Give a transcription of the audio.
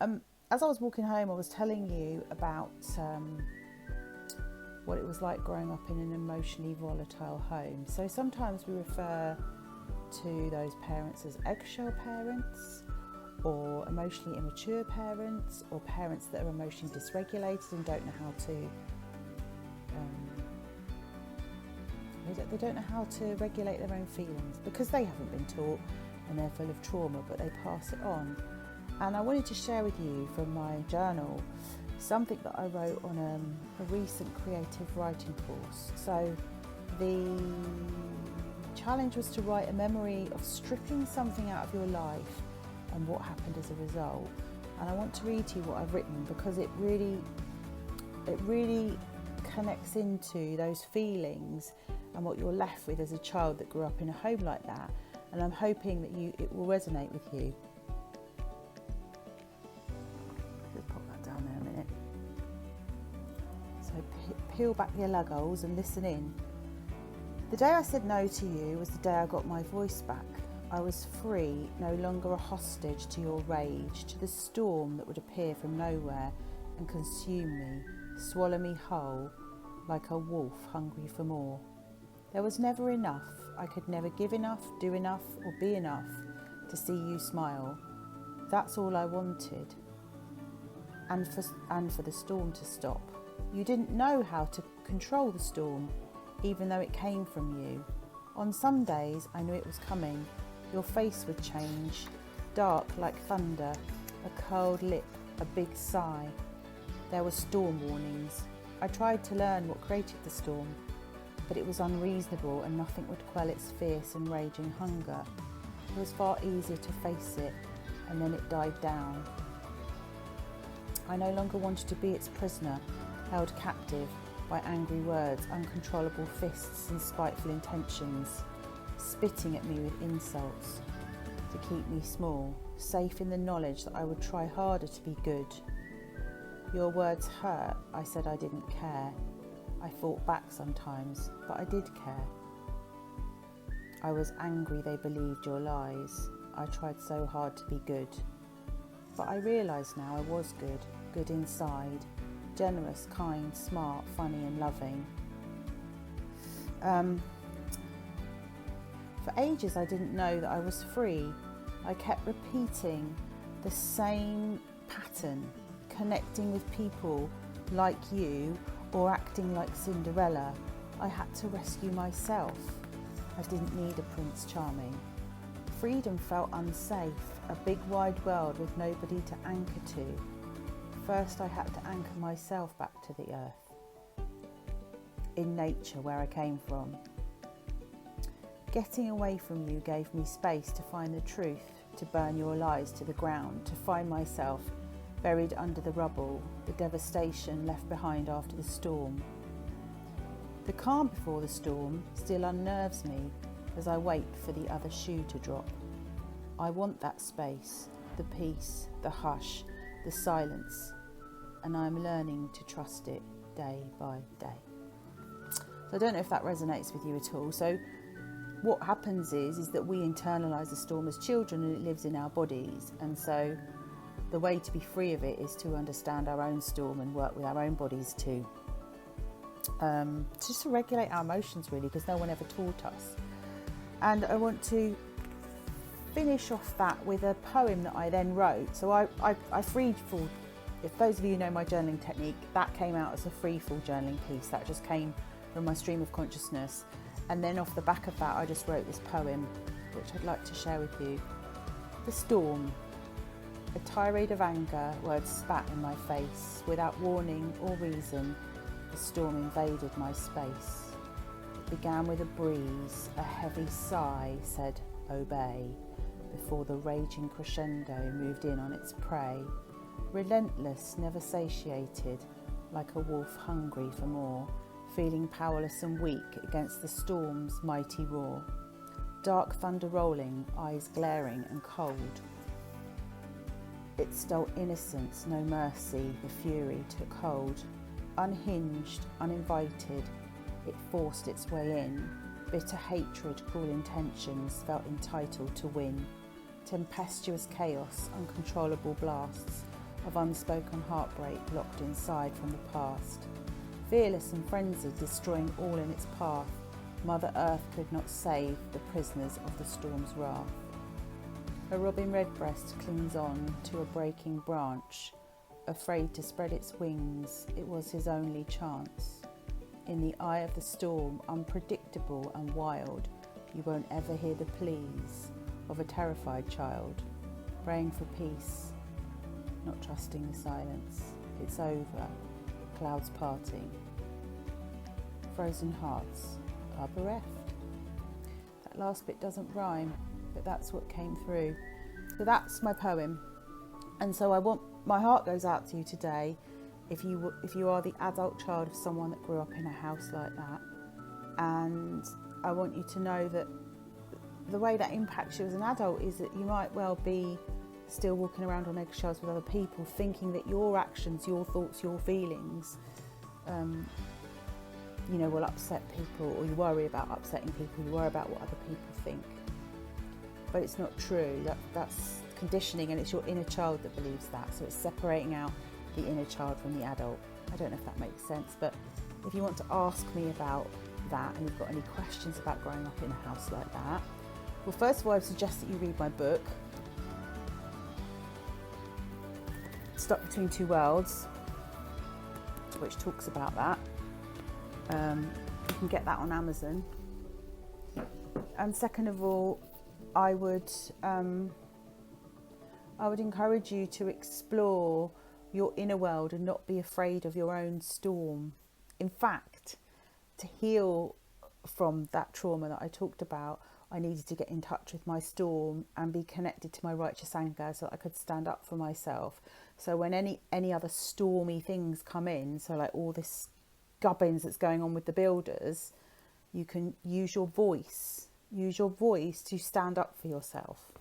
As I was walking home, I was telling you about what it was like growing up in an emotionally volatile home. So sometimes we refer to those parents as eggshell parents, or emotionally immature parents, or parents that are emotionally dysregulated and don't know how to they don't know how to regulate their own feelings because they haven't been taught and they're full of trauma, but they pass it on. And I wanted to share with you from my journal something that I wrote on a recent creative writing course. So the challenge was to write a memory of stripping something out of your life and what happened as a result. And I want to read to you what I've written because it really connects into those feelings and what you're left with as a child that grew up in a home like that. And I'm hoping that it will resonate with you. Just pop that down there a minute. So peel back your luggles and listen in. The day I said no to you was the day I got my voice back. I was free, no longer a hostage to your rage, to the storm that would appear from nowhere and consume me, swallow me whole, like a wolf hungry for more. There was never enough. I could never give enough, do enough, or be enough to see you smile. That's all I wanted. And for the storm to stop. You didn't know how to control the storm, even though it came from you. On some days, I knew it was coming. Your face would change, dark like thunder, a curled lip, a big sigh. There were storm warnings. I tried to learn what created the storm, but it was unreasonable and nothing would quell its fierce and raging hunger. It was far easier to face it, and then it died down. I no longer wanted to be its prisoner, held captive by angry words, uncontrollable fists and spiteful intentions, spitting at me with insults to keep me small, safe in the knowledge that I would try harder to be good. Your words hurt. I said I didn't care. I fought back sometimes, but I did care. I was angry they believed your lies. I tried so hard to be good. But I realise now I was good inside, generous, kind, smart, funny and loving. For ages I didn't know that I was free. I kept repeating the same pattern, connecting with people like you or acting like Cinderella. I had to rescue myself. I didn't need a Prince Charming. Freedom felt unsafe, a big wide world with nobody to anchor to. First I had to anchor myself back to the earth, in nature where I came from. Getting away from you gave me space to find the truth, to burn your lies to the ground, to find myself buried under the rubble, the devastation left behind after the storm. The calm before the storm still unnerves me as I wait for the other shoe to drop. I want that space, the peace, the hush, the silence, and I'm learning to trust it day by day. So I don't know if that resonates with you at all. So what happens is that we internalise the storm as children and it lives in our bodies, and so the way to be free of it is to understand our own storm and work with our own bodies to just to regulate our emotions really, because no one ever taught us. And I want to finish off that with a poem that I then wrote. So I freed fall. If those of you know my journaling technique, that came out as a free fall journaling piece. That just came from my stream of consciousness. And then off the back of that, I just wrote this poem, which I'd like to share with you. The storm. A tirade of anger, words spat in my face. Without warning or reason, the storm invaded my space. It began with a breeze, a heavy sigh said, obey, before the raging crescendo moved in on its prey. Relentless, never satiated, like a wolf hungry for more, feeling powerless and weak against the storm's mighty roar. Dark thunder rolling, eyes glaring and cold. It stole innocence, no mercy, the fury took hold. Unhinged, uninvited, it forced its way in. Bitter hatred, cruel intentions, felt entitled to win. Tempestuous chaos, uncontrollable blasts, of unspoken heartbreak locked inside from the past. Fearless and frenzied, destroying all in its path, Mother Earth could not save the prisoners of the storm's wrath. A robin redbreast clings on to a breaking branch, afraid to spread its wings, it was his only chance. In the eye of the storm, unpredictable and wild, you won't ever hear the pleas of a terrified child, praying for peace, not trusting the silence. It's over, clouds parting. Frozen hearts are bereft. That last bit doesn't rhyme, but that's what came through. So that's my poem. And so my heart goes out to you today if you are the adult child of someone that grew up in a house like that. And I want you to know that the way that impacts you as an adult is that you might well be still walking around on eggshells with other people, thinking that your actions, your thoughts, your feelings, will upset people, or you worry about upsetting people, you worry about what other people think. But it's not true. That's conditioning, and it's your inner child that believes that. So it's separating out the inner child from the adult. I don't know if that makes sense, but if you want to ask me about that and you've got any questions about growing up in a house like that, well, first of all, I would suggest that you read my book, Stuck Between Two Worlds, which talks about that. You can get that on Amazon. And second of all, I would encourage you to explore your inner world and not be afraid of your own storm. In fact, to heal from that trauma that I talked about, I needed to get in touch with my storm and be connected to my righteous anger so that I could stand up for myself. So when any other stormy things come in, so like all this gubbins that's going on with the builders, you can use your voice to stand up for yourself.